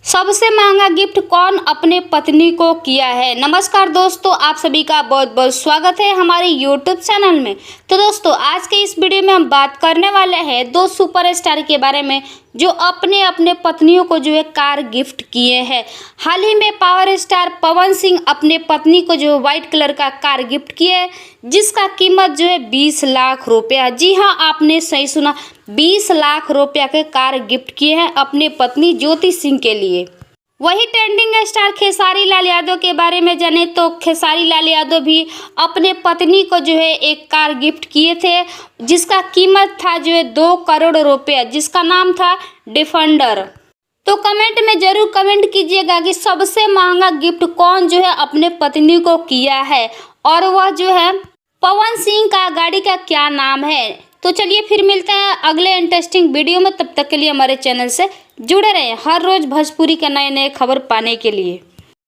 सबसे महंगा गिफ्ट कौन अपने पत्नी को किया है। नमस्कार दोस्तों, आप सभी का बहुत बहुत स्वागत है हमारे YouTube चैनल में। तो दोस्तों, आज के इस वीडियो में हम बात करने वाले हैं दो सुपरस्टार के बारे में जो अपने अपने पत्नियों को जो है कार गिफ्ट किए हैं। हाल ही में पावर स्टार पवन सिंह अपने पत्नी को जो है व्हाइट कलर का कार गिफ्ट किए है, जिसका कीमत जो है 20 लाख रुपया। जी हाँ, आपने सही सुना, 20 लाख रुपया के कार गिफ्ट किए हैं अपने पत्नी ज्योति सिंह के लिए। वही ट्रेंडिंग स्टार खेसारी लाल यादव के बारे में जाने तो खेसारी लाल यादव भी अपने पत्नी को जो है एक कार गिफ्ट किए थे, जिसका कीमत था जो है 2 करोड़ रुपया, जिसका नाम था डिफेंडर। तो कमेंट में जरूर कमेंट कीजिएगा कि सबसे महंगा गिफ्ट कौन जो है अपने पत्नी को किया है, और वह जो है पवन सिंह का गाड़ी का क्या नाम है। तो चलिए फिर मिलते हैं अगले इंटरेस्टिंग वीडियो में। तब तक के लिए हमारे चैनल से जुड़े रहें हर रोज भोजपुरी के नए नए खबर पाने के लिए।